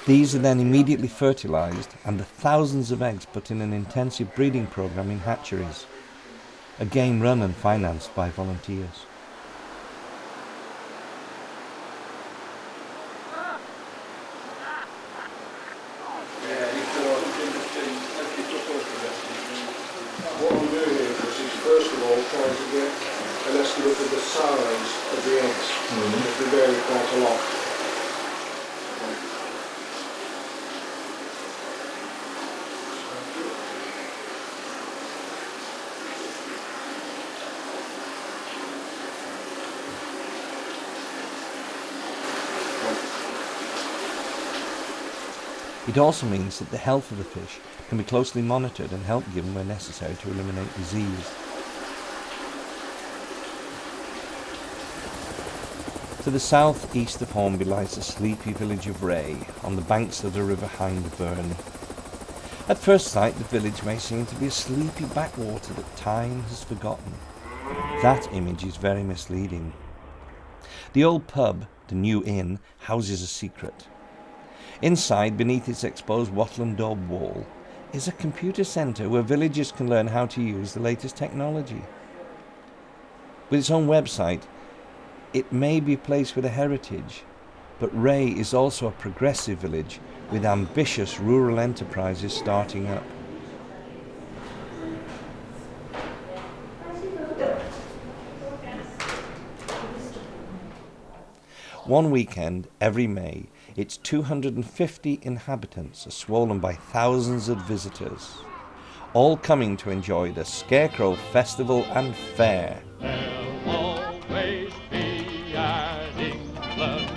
These are then immediately fertilised and the thousands of eggs put in an intensive breeding programme in hatcheries, again run and financed by volunteers. What I'm doing here is first of all trying to get an estimate of the size of the eggs, because they vary quite a lot. It also means that the health of the fish can be closely monitored and help given where necessary to eliminate disease. To the south-east of Hornby lies the sleepy village of Ray, on the banks of the River Hind Burn. At first sight, the village may seem to be a sleepy backwater that time has forgotten. That image is very misleading. The old pub, the New Inn, houses a secret. Inside, beneath its exposed wattle and daub wall, is a computer centre where villagers can learn how to use the latest technology. With its own website, it may be a place with a heritage, but Ray is also a progressive village with ambitious rural enterprises starting up. One weekend every May, its 250 inhabitants are swollen by thousands of visitors, all coming to enjoy the Scarecrow Festival and Fair. There'll always be an England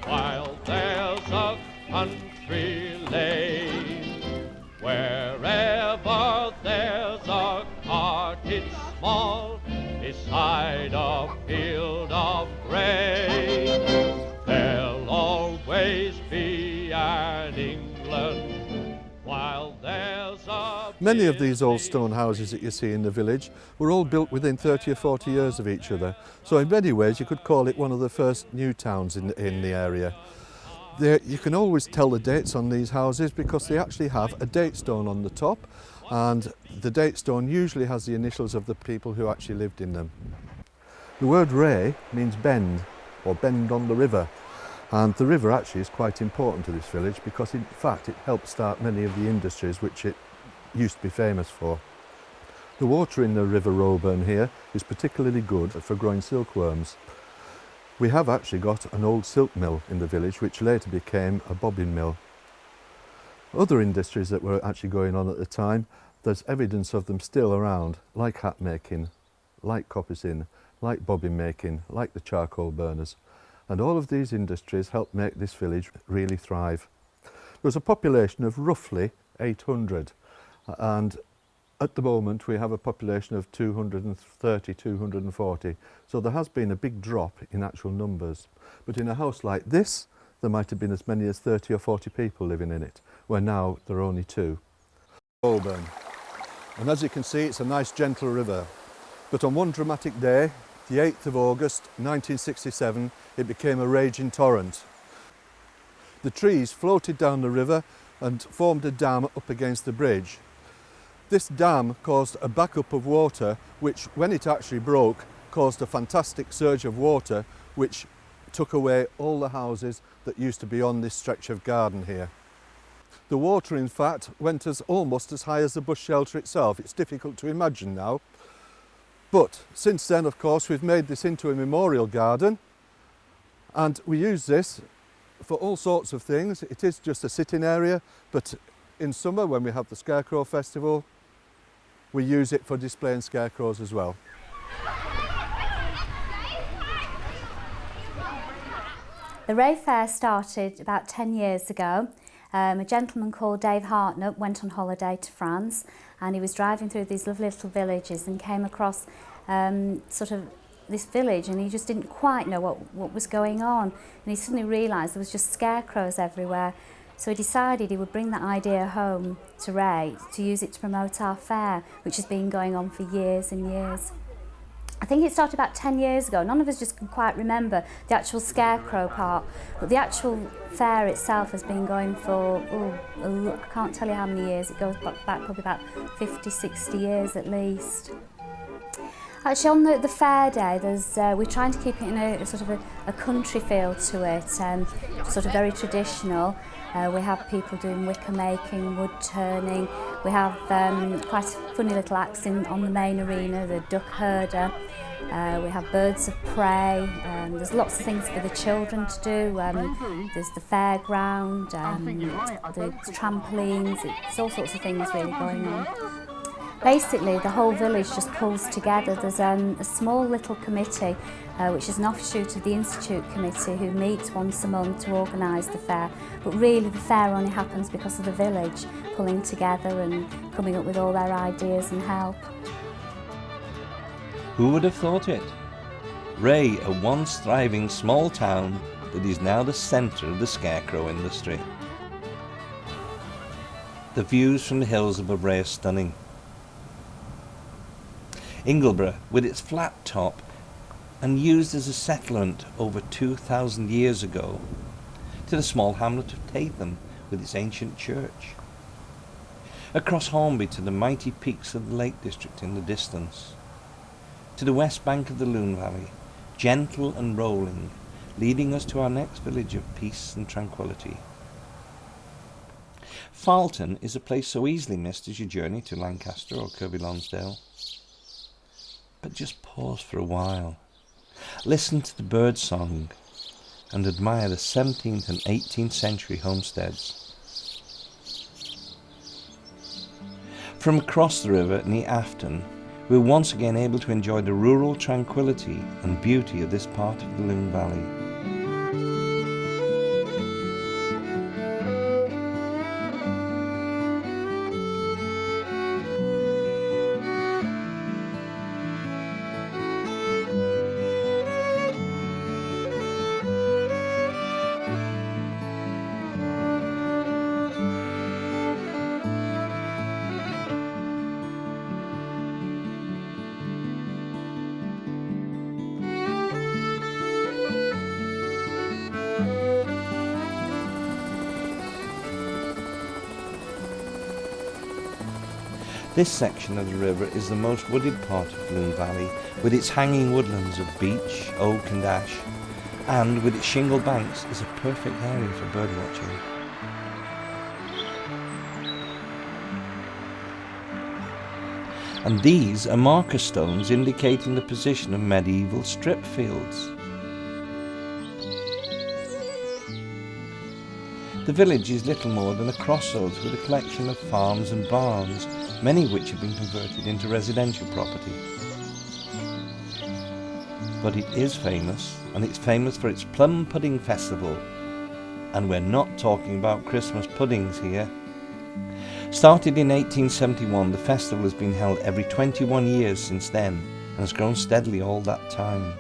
while there's a country lane. Wherever there's a cottage small beside a field of grain, there'll always be an England while there's a... Many of these old stone houses that you see in the village were all built within 30 or 40 years of each other. So in many ways you could call it one of the first new towns in the area. You can always tell the dates on these houses because they actually have a date stone on the top, and the date stone usually has the initials of the people who actually lived in them. The word Ray means bend, or bend on the river, and the river actually is quite important to this village because in fact it helped start many of the industries which it used to be famous for. The water in the River Roeburn here is particularly good for growing silkworms. We have actually got an old silk mill in the village which later became a bobbin mill. Other industries that were actually going on at the time, there's evidence of them still around, like hat making, like coppicing, like bobbin making, like the charcoal burners. And all of these industries helped make this village really thrive. There was a population of roughly 800, and at the moment we have a population of 230, 240, so there has been a big drop in actual numbers. But in a house like this, there might have been as many as 30 or 40 people living in it, where now there are only 2. Holborn. And as you can see, it's a nice gentle river. But on one dramatic day, the 8th of August 1967, it became a raging torrent. The trees floated down the river and formed a dam up against the bridge. This dam caused a backup of water which, when it actually broke, caused a fantastic surge of water which took away all the houses that used to be on this stretch of garden here. The water, in fact, went almost as high as the bus shelter itself. It's difficult to imagine now. But since then, of course, we've made this into a memorial garden, and we use this for all sorts of things. It is just a sitting area, but in summer, when we have the Scarecrow Festival, we use it for displaying scarecrows as well. The Ray Fair started about 10 years ago. A gentleman called Dave Hartnett went on holiday to France, and he was driving through these lovely little villages and came across sort of this village, and he just didn't quite know what was going on, and he suddenly realised there was just scarecrows everywhere. So he decided he would bring that idea home to Ray to use it to promote our fair, which has been going on for years and years. I think it started about 10 years ago. None of us just can quite remember the actual scarecrow part, but the actual fair itself has been going for, I can't tell you how many years. It goes back probably about 50, 60 years at least. Actually, on the fair day, we're trying to keep it in a sort of a country feel to it, sort of very traditional. We have people doing wicker making, wood turning. We have quite funny little acts on the main arena, the duck herder. We have birds of prey. There's lots of things for the children to do. There's the fairground, the trampolines. It's all sorts of things really going on. Basically, the whole village just pulls together. There's a small little committee, which is an offshoot of the Institute Committee, who meets once a month to organise the fair. But really, the fair only happens because of the village pulling together and coming up with all their ideas and help. Who would have thought it? Ray, a once thriving small town that is now the centre of the scarecrow industry. The views from the hills above Ray are stunning. Ingleborough, with its flat top and used as a settlement over 2,000 years ago, to the small hamlet of Tatham with its ancient church. Across Hornby to the mighty peaks of the Lake District in the distance. To the west bank of the Lune Valley, gentle and rolling, leading us to our next village of peace and tranquility. Farleton is a place so easily missed as your journey to Lancaster or Kirkby Lonsdale. But just pause for a while, listen to the bird song and admire the 17th and 18th century homesteads. From across the river near Afton, we're once again able to enjoy the rural tranquility and beauty of this part of the Lune Valley. This section of the river is the most wooded part of Lune Valley, with its hanging woodlands of beech, oak and ash, and with its shingle banks is a perfect area for birdwatching. And these are marker stones indicating the position of medieval strip fields. The village is little more than a crossroads with a collection of farms and barns, many of which have been converted into residential property. But it is famous, and it's famous for its Plum Pudding Festival. And we're not talking about Christmas puddings here. Started in 1871, the festival has been held every 21 years since then, and has grown steadily all that time.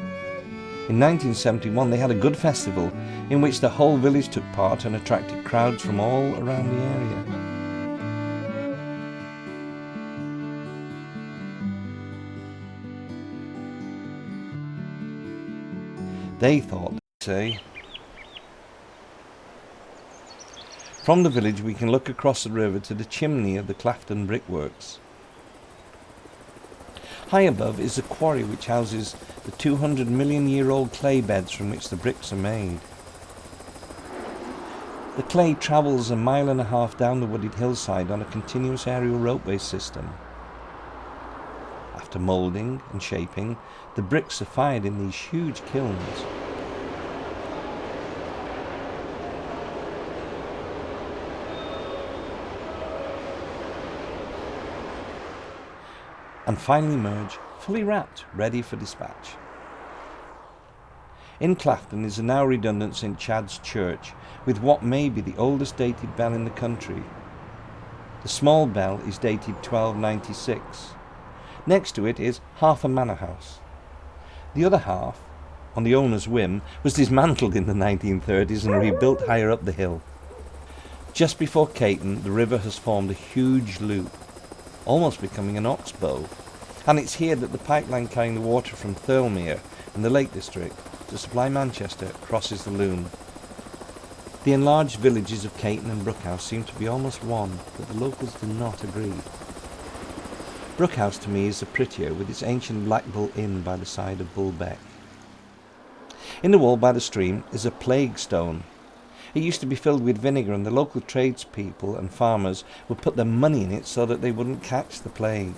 In 1971 they had a good festival in which the whole village took part and attracted crowds from all around the area. They thought, say. From the village we can look across the river to the chimney of the Clafton Brickworks. High above is the quarry which houses the 200 million year old clay beds from which the bricks are made. The clay travels 1.5 miles down the wooded hillside on a continuous aerial ropeway system. After moulding and shaping, the bricks are fired in these huge kilns. And finally emerge, fully wrapped, ready for dispatch. In Clafton is the now redundant St Chad's Church, with what may be the oldest dated bell in the country. The small bell is dated 1296. Next to it is half a manor house. The other half, on the owner's whim, was dismantled in the 1930s and rebuilt higher up the hill. Just before Caton, the river has formed a huge loop, almost becoming an oxbow, And it's here that the pipeline carrying the water from Thirlmere in the Lake District to supply Manchester crosses the Lune. The enlarged villages of Caton and Brookhouse seem to be almost one, but the locals do not agree. Brookhouse to me is the prettier, with its ancient Black Bull Inn by the side of Bull Beck. In the wall by the stream is a plague stone. It used to be filled with vinegar, and the local tradespeople and farmers would put their money in it so that they wouldn't catch the plague.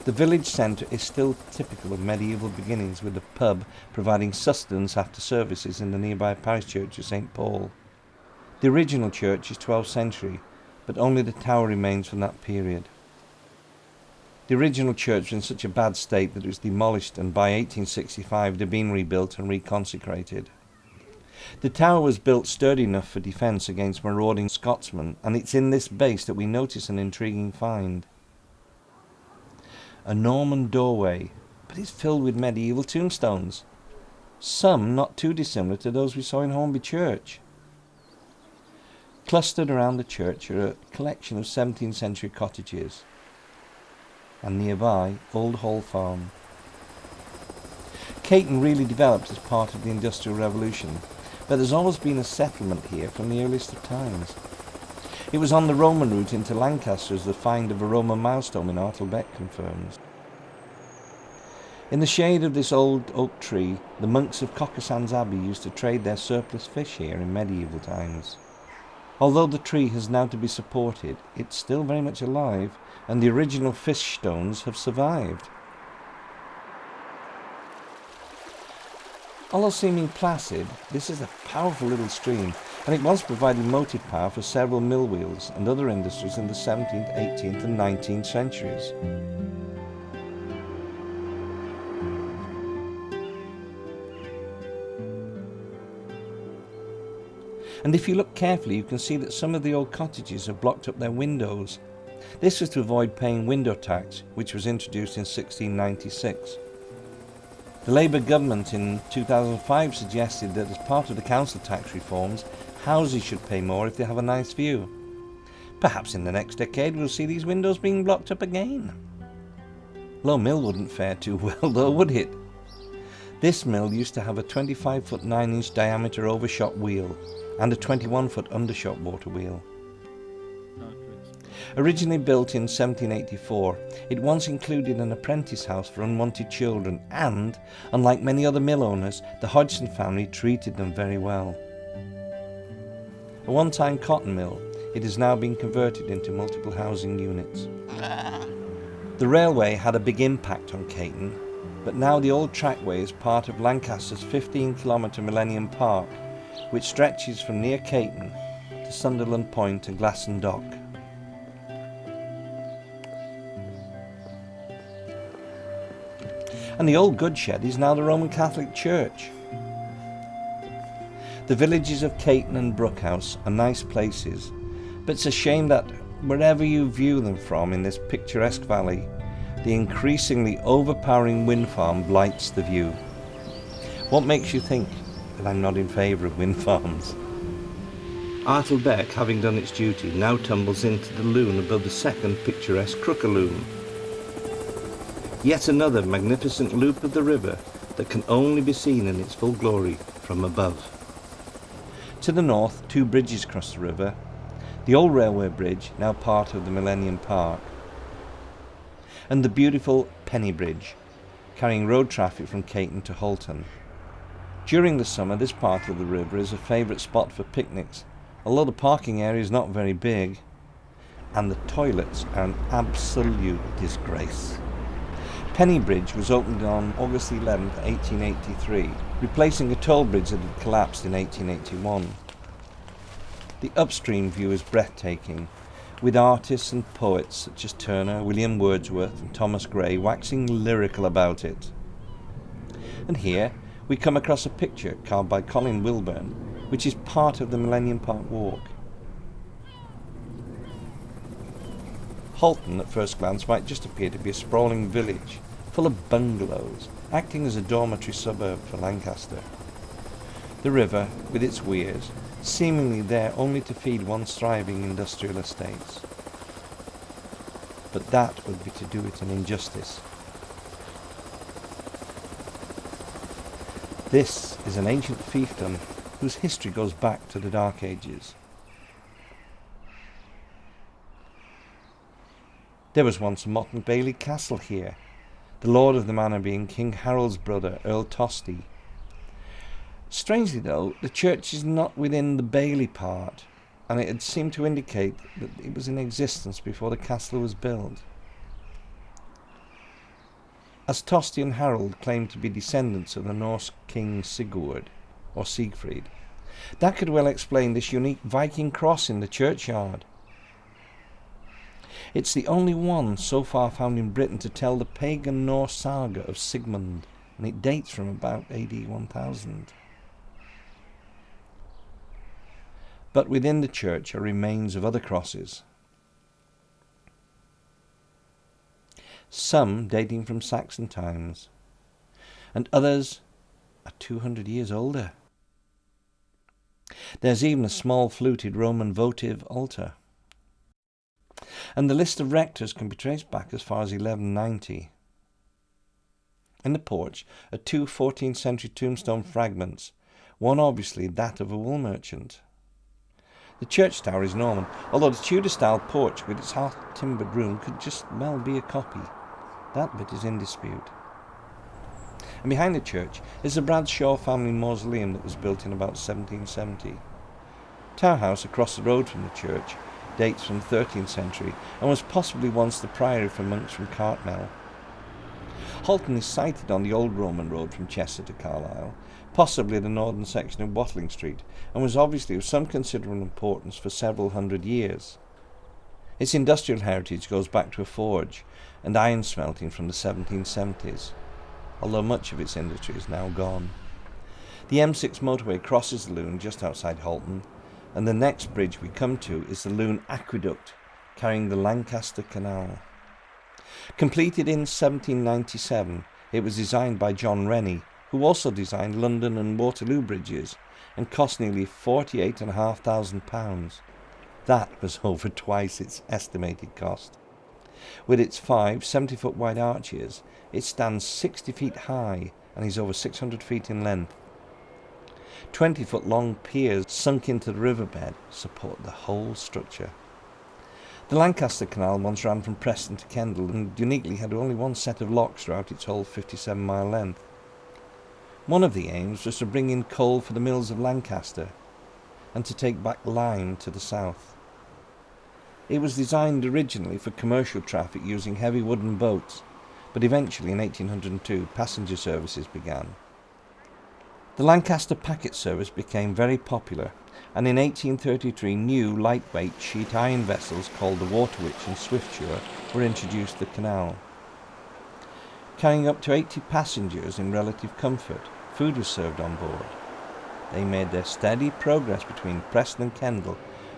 The village centre is still typical of medieval beginnings, with the pub providing sustenance after services in the nearby parish church of St. Paul. The original church is 12th century, but only the tower remains from that period. The original church was in such a bad state that it was demolished, and by 1865 it had been rebuilt and reconsecrated. The tower was built sturdy enough for defence against marauding Scotsmen, and it's in this base that we notice an intriguing find. A Norman doorway, but it's filled with medieval tombstones, some not too dissimilar to those we saw in Hornby Church. Clustered around the church are a collection of 17th century cottages, and nearby Old Hall Farm. Caton really developed as part of the Industrial Revolution, but there's always been a settlement here from the earliest of times. It was on the Roman route into Lancaster, as the find of a Roman milestone in Artelbeck confirms. In the shade of this old oak tree, the monks of Cockersands Abbey used to trade their surplus fish here in medieval times. Although the tree has now to be supported, it's still very much alive, and the original fish stones have survived. Although seeming placid, this is a powerful little stream, and it once provided motive power for several mill wheels and other industries in the 17th, 18th and 19th centuries. And if you look carefully, you can see that some of the old cottages have blocked up their windows. This was to avoid paying window tax, which was introduced in 1696. The Labour government in 2005 suggested that as part of the council tax reforms, houses should pay more if they have a nice view. Perhaps in the next decade we'll see these windows being blocked up again. Low Mill wouldn't fare too well though, would it? This mill used to have a 25-foot 9-inch diameter overshot wheel and a 21-foot undershot water wheel. Originally built in 1784, it once included an apprentice house for unwanted children and, unlike many other mill owners, the Hodgson family treated them very well. A one-time cotton mill, it has now been converted into multiple housing units. The railway had a big impact on Caton, but now the old trackway is part of Lancaster's 15-kilometre Millennium Park, which stretches from near Caton to Sunderland Point and Glasson Dock. And the old goodshed is now the Roman Catholic Church. The villages of Caton and Brookhouse are nice places, but it's a shame that wherever you view them from in this picturesque valley, the increasingly overpowering wind farm blights the view. What makes you think that I'm not in favour of wind farms? Artelbeck, having done its duty, now tumbles into the Lune above the second picturesque Crooker Loom. Yet another magnificent loop of the river that can only be seen in its full glory from above. To the north, 2 bridges cross the river, the old railway bridge, now part of the Millennium Park, and the beautiful Penny Bridge, carrying road traffic from Caton to Halton. During the summer, this part of the river is a favourite spot for picnics, although the parking area is not very big, and the toilets are an absolute disgrace. Penny Bridge was opened on August 11, 1883, replacing a toll bridge that had collapsed in 1881. The upstream view is breathtaking, with artists and poets such as Turner, William Wordsworth and Thomas Gray waxing lyrical about it. And here we come across a picture carved by Colin Wilburn, which is part of the Millennium Park Walk. Halton at first glance might just appear to be a sprawling village, full of bungalows, acting as a dormitory suburb for Lancaster. The river, with its weirs, seemingly there only to feed once thriving industrial estates. but that would be to do it an injustice. This is an ancient fiefdom whose history goes back to the Dark Ages. There was once a Motte and Bailey castle here, the lord of the manor being King Harold's brother, Earl Tosti. Strangely though, the church is not within the Bailey part, and it had seemed to indicate that it was in existence before the castle was built. As Tosti and Harold claimed to be descendants of the Norse king Sigurd, or Siegfried, that could well explain this unique Viking cross in the churchyard. It's the only one so far found in Britain to tell the pagan Norse saga of Sigmund, and it dates from about AD 1000. But within the church are remains of other crosses, some dating from Saxon times, and others are 200 years older. There's even a small fluted Roman votive altar. And the list of rectors can be traced back as far as 1190. In the porch are two 14th century tombstone fragments, one obviously that of a wool merchant. The church tower is Norman, although the Tudor-style porch with its half-timbered room could just well be a copy. That bit is in dispute. And behind the church is the Bradshaw family mausoleum that was built in about 1770. Tower House across the road from the church dates from the 13th century and was possibly once the priory for monks from Cartmel. Halton is sited on the old Roman road from Chester to Carlisle, possibly the northern section of Watling Street, and was obviously of some considerable importance for several hundred years. Its industrial heritage goes back to a forge and iron smelting from the 1770s, although much of its industry is now gone. The M6 motorway crosses the Lune just outside Halton, and the next bridge we come to is the Lune Aqueduct, carrying the Lancaster Canal. Completed in 1797, it was designed by John Rennie, who also designed London and Waterloo bridges, and cost nearly £48,500. That was over twice its estimated cost. With its 5 70-foot wide arches, it stands 60 feet high and is over 600 feet in length. 20-foot long piers sunk into the riverbed support the whole structure. The Lancaster Canal once ran from Preston to Kendal and uniquely had only one set of locks throughout its whole 57-mile length. One of the aims was to bring in coal for the mills of Lancaster and to take back lime to the south. It was designed originally for commercial traffic using heavy wooden boats, but eventually in 1802 passenger services began. The Lancaster packet service became very popular, and in 1833 new lightweight sheet iron vessels called the Waterwitch and Swiftsure were introduced to the canal. Carrying up to 80 passengers in relative comfort, food was served on board. They made their steady progress between Preston and Kendal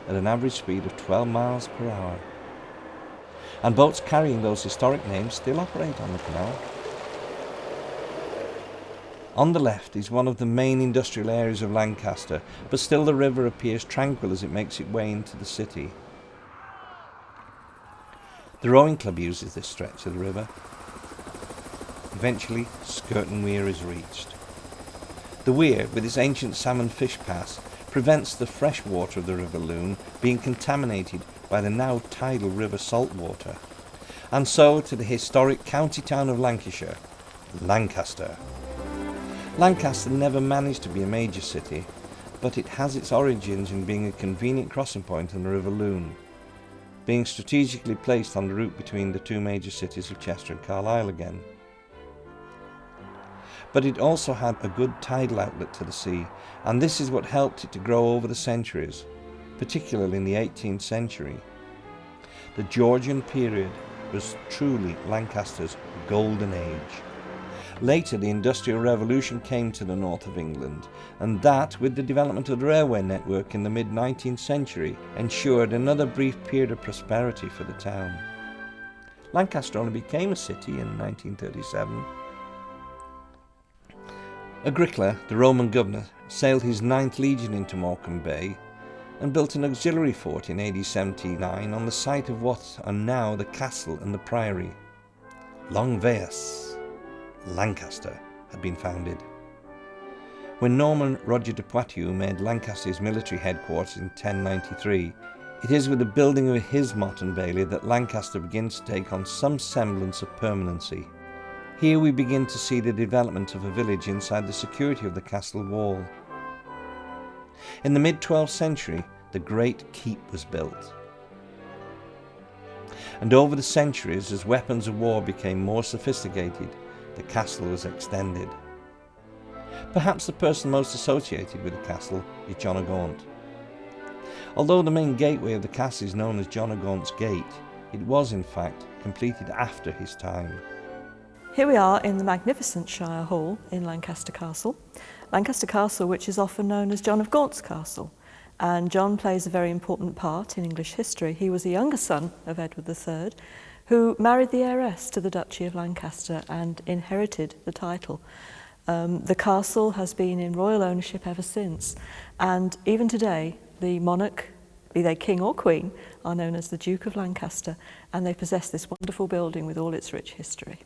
at an average speed of 12 miles per hour. And boats carrying those historic names still operate on the canal. On the left is one of the main industrial areas of Lancaster, but still the river appears tranquil as it makes its way into the city. The rowing club uses this stretch of the river. Eventually, Skirton Weir is reached. The weir, with its ancient salmon fish pass, prevents the fresh water of the River Lune being contaminated by the now tidal river saltwater. And so to the historic county town of Lancashire, Lancaster. Lancaster never managed to be a major city, but it has its origins in being a convenient crossing point on the River Lune, being strategically placed on the route between the two major cities of Chester and Carlisle again. But it also had a good tidal outlet to the sea, and this is what helped it to grow over the centuries, particularly in the 18th century. The Georgian period was truly Lancaster's golden age. Later, the Industrial Revolution came to the north of England, and that, with the development of the railway network in the mid-19th century, ensured another brief period of prosperity for the town. Lancaster only became a city in 1937. Agricola, the Roman governor, sailed his 9th legion into Morecambe Bay, and built an auxiliary fort in AD 79 on the site of what are now the castle and the priory. Longueveus, Lancaster, had been founded. When Norman Roger de Poitou made Lancaster his military headquarters in 1093, it is with the building of his motte and bailey that Lancaster begins to take on some semblance of permanency. Here we begin to see the development of a village inside the security of the castle wall. In the mid-12th century, the Great Keep was built. And over the centuries, as weapons of war became more sophisticated, the castle was extended. Perhaps the person most associated with the castle is John o' Gaunt. Although the main gateway of the castle is known as John o' Gaunt's Gate, it was in fact completed after his time. Here we are in the magnificent Shire Hall in Lancaster Castle. Lancaster Castle, which is often known as John of Gaunt's Castle. And John plays a very important part in English history. He was a younger son of Edward III, who married the heiress to the Duchy of Lancaster and inherited the title. The castle has been in royal ownership ever since, and even today the monarch, be they king or queen, are known as the Duke of Lancaster, and they possess this wonderful building with all its rich history.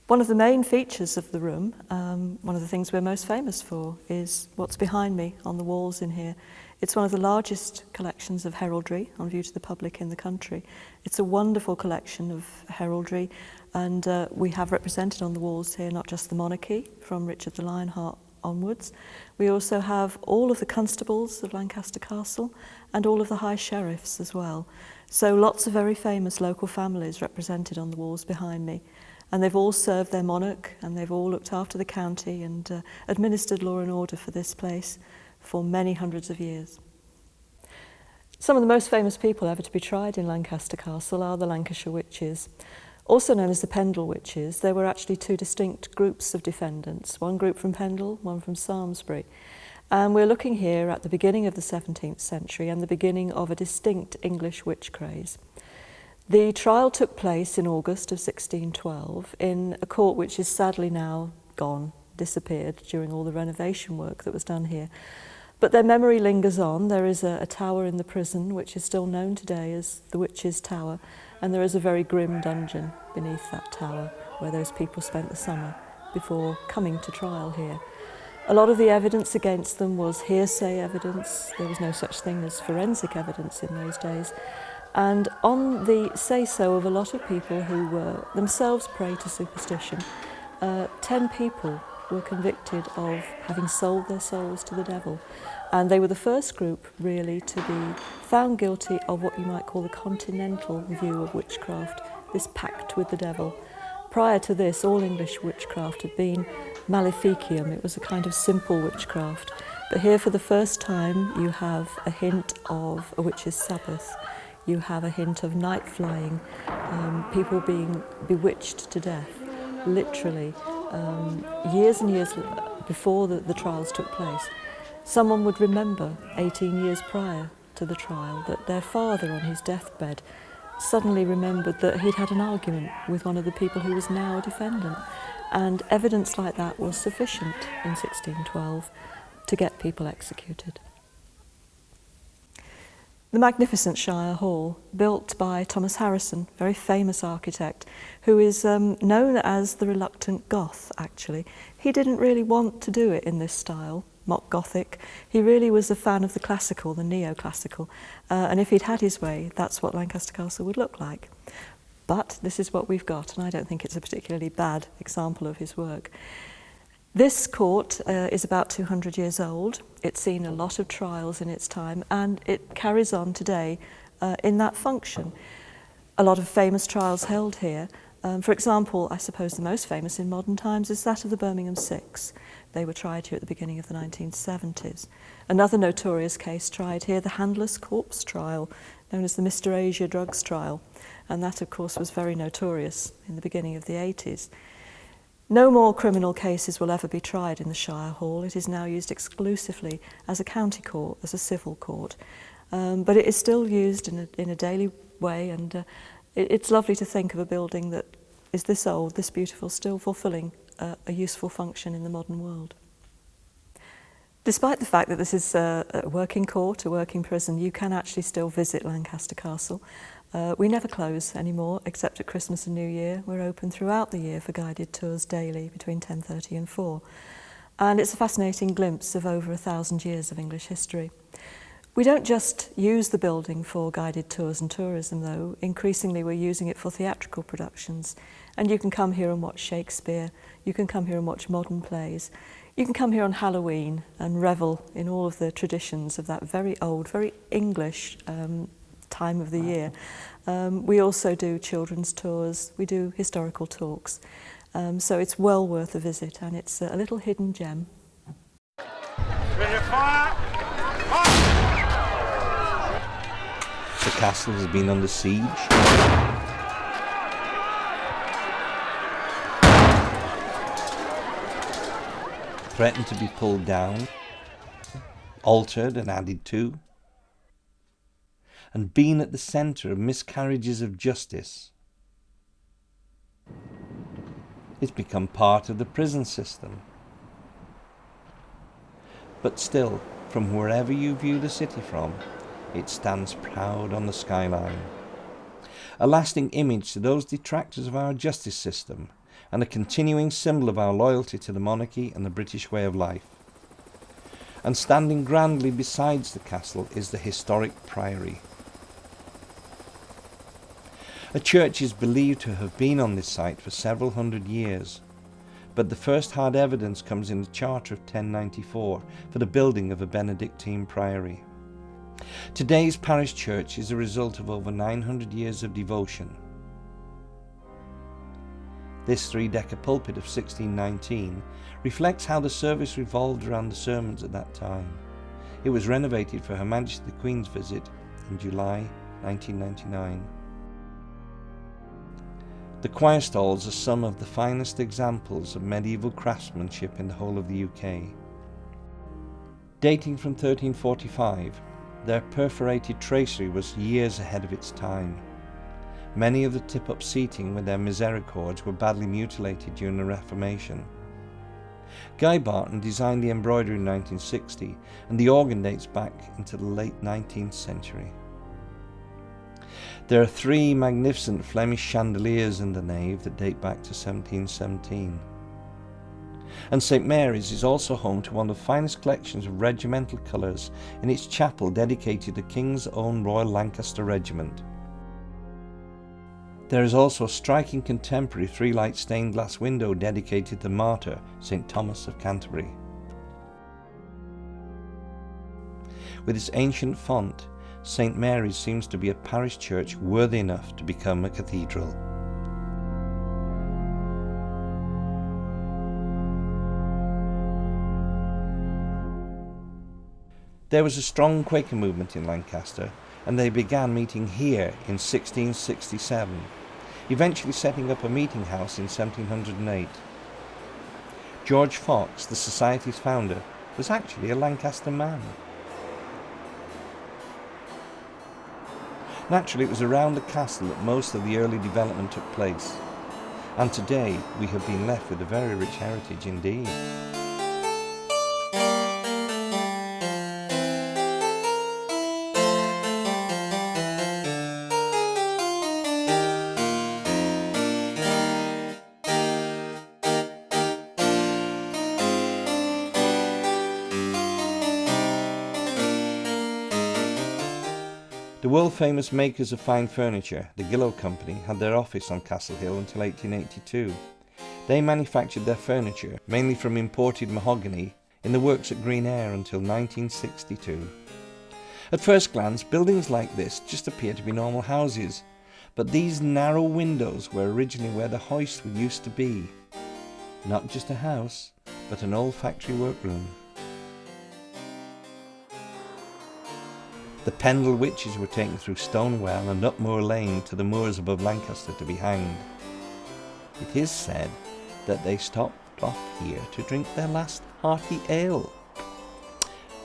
One of the main features of the room, one of the things we're most famous for, is what's behind me on the walls in here. It's one of the largest collections of heraldry on view to the public in the country. It's a wonderful collection of heraldry, and we have represented on the walls here not just the monarchy from Richard the Lionheart onwards. We also have all of the constables of Lancaster Castle and all of the high sheriffs as well. So lots of very famous local families represented on the walls behind me. And they've all served their monarch, and they've all looked after the county and administered law and order for this place for many hundreds of years. Some of the most famous people ever to be tried in Lancaster Castle are the Lancashire Witches. Also known as the Pendle Witches, there were actually two distinct groups of defendants, one group from Pendle, one from Samlesbury. And we're looking here at the beginning of the 17th century and the beginning of a distinct English witch craze. The trial took place in August of 1612 in a court which is sadly now gone, disappeared during all the renovation work that was done here. But their memory lingers on. There is a tower in the prison which is still known today as the Witches' Tower, and there is a very grim dungeon beneath that tower where those people spent the summer before coming to trial here. A lot of the evidence against them was hearsay evidence. There was no such thing as forensic evidence in those days. And on the say-so of a lot of people who were themselves prey to superstition, 10 people were convicted of having sold their souls to the devil. And they were the first group, really, to be found guilty of what you might call the continental view of witchcraft, this pact with the devil. Prior to this, all English witchcraft had been maleficium. It was a kind of simple witchcraft. But here, for the first time, you have a hint of a witch's Sabbath. You have a hint of night flying, people being bewitched to death, literally, years and years before the trials took place. Someone would remember 18 years prior to the trial that their father on his deathbed suddenly remembered that he'd had an argument with one of the people who was now a defendant, and evidence like that was sufficient in 1612 to get people executed. The magnificent Shire Hall, built by Thomas Harrison, very famous architect, who is known as the reluctant Goth, actually. He didn't really want to do it in this style, mock Gothic. He really was a fan of the classical, the neoclassical, and if he'd had his way, that's what Lancaster Castle would look like. But this is what we've got, and I don't think it's a particularly bad example of his work. This court is about 200 years old. It's seen a lot of trials in its time, and it carries on today in that function. A lot of famous trials held here. For example, I suppose the most famous in modern times is that of the Birmingham Six. They were tried here at the beginning of the 1970s. Another notorious case tried here, the Handless Corpse trial, known as the Mr. Asia drugs trial. And that, of course, was very notorious in the beginning of the 80s. No more criminal cases will ever be tried in the Shire Hall. It is now used exclusively as a county court, as a civil court. But it is still used in a daily way, and it's lovely to think of a building that is this old, this beautiful, still fulfilling a useful function in the modern world. Despite the fact that this is a working court, a working prison, you can actually still visit Lancaster Castle. We never close anymore, except at Christmas and New Year. We're open throughout the year for guided tours daily between 10:30 and 4. And it's a fascinating glimpse of over 1,000 years of English history. We don't just use the building for guided tours and tourism, though. Increasingly, we're using it for theatrical productions. And you can come here and watch Shakespeare. You can come here and watch modern plays. You can come here on Halloween and revel in all of the traditions of that very old, very English time of the year. We also do children's tours. We do historical talks. So it's well worth a visit, and it's a little hidden gem. Ready, fire! The castle has been under siege. Threatened to be pulled down, altered and added to, and been at the centre of miscarriages of justice. It's become part of the prison system. But still, from wherever you view the city from, it stands proud on the skyline. A lasting image to those detractors of our justice system, and a continuing symbol of our loyalty to the monarchy and the British way of life. And standing grandly besides the castle is the historic priory. A church is believed to have been on this site for several hundred years, but the first hard evidence comes in the Charter of 1094 for the building of a Benedictine priory. Today's parish church is a result of over 900 years of devotion. This three-decker pulpit of 1619 reflects how the service revolved around the sermons at that time. It was renovated for Her Majesty the Queen's visit in July 1999. The choir stalls are some of the finest examples of medieval craftsmanship in the whole of the UK. Dating from 1345, their perforated tracery was years ahead of its time. Many of the tip-up seating with their misericords were badly mutilated during the Reformation. Guy Barton designed the embroidery in 1960, and the organ dates back into the late 19th century. There are three magnificent Flemish chandeliers in the nave that date back to 1717. And St Mary's is also home to one of the finest collections of regimental colours in its chapel dedicated to the King's own Royal Lancaster Regiment. There is also a striking contemporary three-light stained glass window dedicated to the martyr, St Thomas of Canterbury. With its ancient font, St Mary's seems to be a parish church worthy enough to become a cathedral. There was a strong Quaker movement in Lancaster, and they began meeting here in 1667, eventually setting up a meeting house in 1708. George Fox, the society's founder, was actually a Lancaster man. Naturally, it was around the castle that most of the early development took place, and today we have been left with a very rich heritage indeed. The world-famous makers of fine furniture, the Gillow Company, had their office on Castle Hill until 1882. They manufactured their furniture, mainly from imported mahogany, in the works at Green Ayr until 1962. At first glance, buildings like this just appear to be normal houses, but these narrow windows were originally where the hoist used to be. Not just a house, but an old factory workroom. The Pendle witches were taken through Stonewell and up Moor Lane to the moors above Lancaster to be hanged. It is said that they stopped off here to drink their last hearty ale.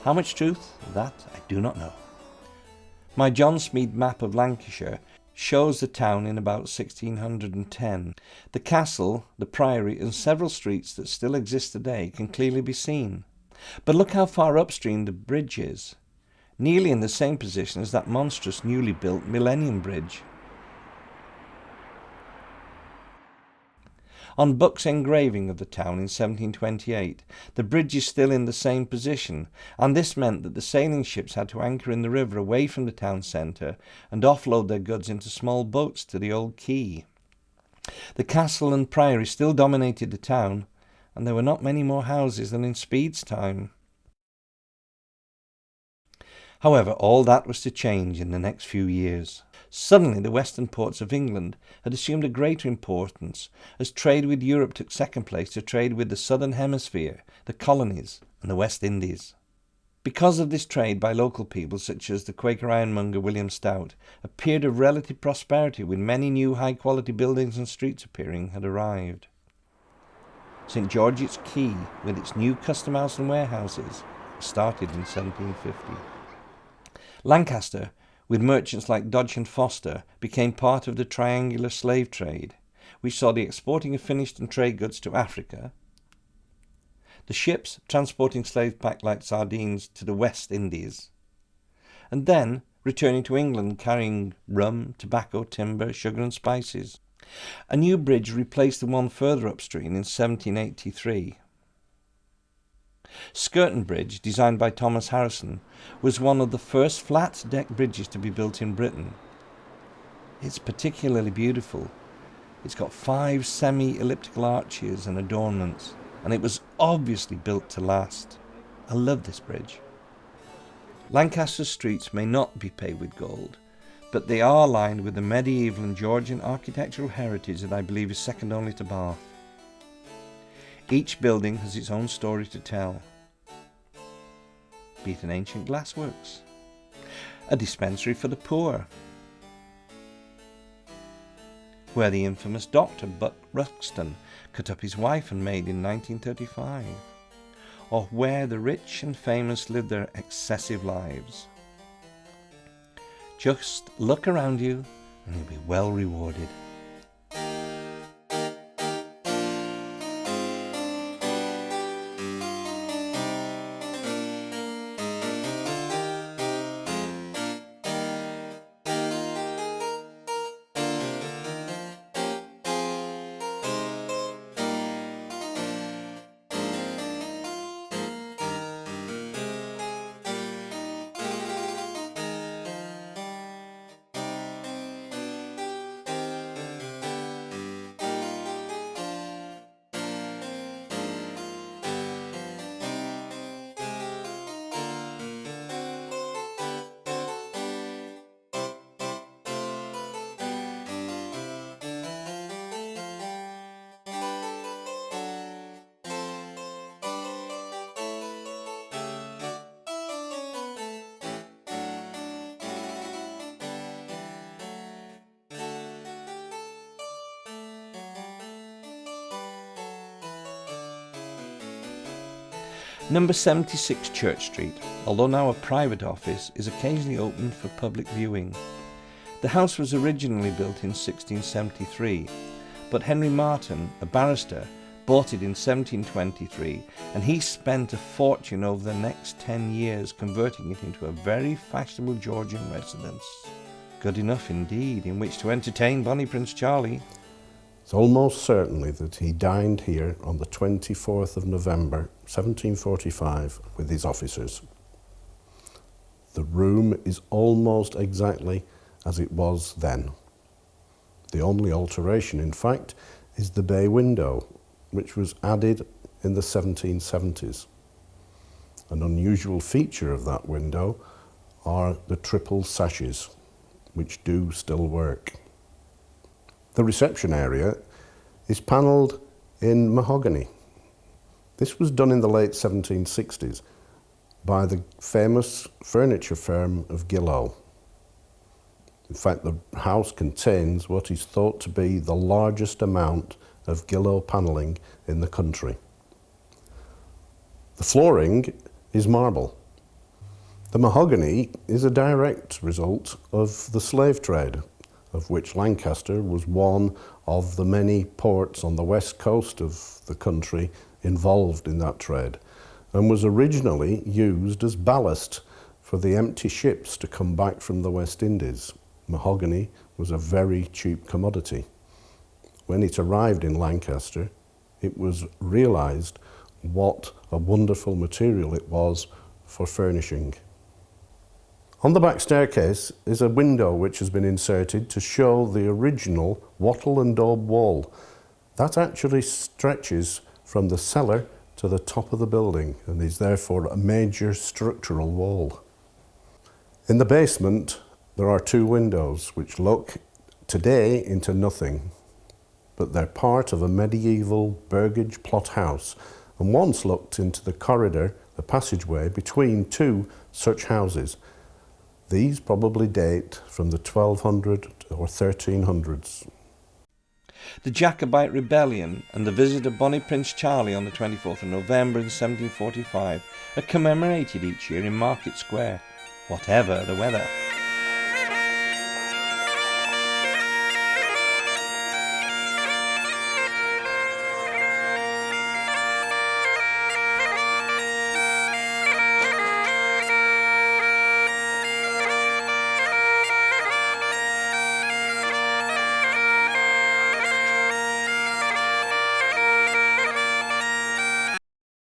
How much truth? That I do not know. My John Smead map of Lancashire shows the town in about 1610. The castle, the priory and several streets that still exist today can clearly be seen. But look how far upstream the bridge is, nearly in the same position as that monstrous newly built Millennium Bridge. On Buck's engraving of the town in 1728, the bridge is still in the same position, and this meant that the sailing ships had to anchor in the river away from the town centre and offload their goods into small boats to the old quay. The castle and priory still dominated the town, and there were not many more houses than in Speed's time. However, all that was to change in the next few years. Suddenly the western ports of England had assumed a greater importance, as trade with Europe took second place to trade with the southern hemisphere, the colonies, and the West Indies. Because of this trade by local people such as the Quaker ironmonger William Stout, a period of relative prosperity with many new high-quality buildings and streets appearing had arrived. St George's Quay, with its new custom house and warehouses, started in 1750. Lancaster, with merchants like Dodge and Foster, became part of the triangular slave trade, which saw the exporting of finished and trade goods to Africa, the ships transporting slaves packed like sardines to the West Indies, and then returning to England carrying rum, tobacco, timber, sugar and spices. A new bridge replaced the one further upstream in 1783. Skirton Bridge, designed by Thomas Harrison, was one of the first flat-deck bridges to be built in Britain. It's particularly beautiful. It's got 5 semi-elliptical arches and adornments, and it was obviously built to last. I love this bridge. Lancaster's streets may not be paved with gold, but they are lined with the medieval and Georgian architectural heritage that I believe is second only to Bath. Each building has its own story to tell, be it an ancient glassworks, a dispensary for the poor, where the infamous Dr. Buck Ruxton cut up his wife and maid in 1935, or where the rich and famous live their excessive lives. Just look around you and you'll be well rewarded. Number 76 Church Street, although now a private office, is occasionally open for public viewing. The house was originally built in 1673, but Henry Martin, a barrister, bought it in 1723, and he spent a fortune over the next 10 years converting it into a very fashionable Georgian residence. Good enough indeed in which to entertain Bonnie Prince Charlie. It's almost certainly that he dined here on the 24th of November 1745 with his officers. The room is almost exactly as it was then. The only alteration, in fact, is the bay window, which was added in the 1770s. An unusual feature of that window are the triple sashes, which do still work. The reception area is panelled in mahogany. This was done in the late 1760s by the famous furniture firm of Gillow. In fact, the house contains what is thought to be the largest amount of Gillow panelling in the country. The flooring is marble. The mahogany is a direct result of the slave trade, of which Lancaster was one of the many ports on the west coast of the country involved in that trade. and was originally used as ballast for the empty ships to come back from the West Indies. Mahogany was a very cheap commodity. When it arrived in Lancaster, it was realised what a wonderful material it was for furnishing. On the back staircase is a window which has been inserted to show the original wattle and daub wall. That actually stretches from the cellar to the top of the building and is therefore a major structural wall. In the basement there are two windows which look today into nothing, but they're part of a medieval burgage plot house and once looked into the corridor, the passageway between two such houses. These probably date from the 1200 or 1300s. The Jacobite Rebellion and the visit of Bonnie Prince Charlie on the 24th of November in 1745 are commemorated each year in Market Square, whatever the weather.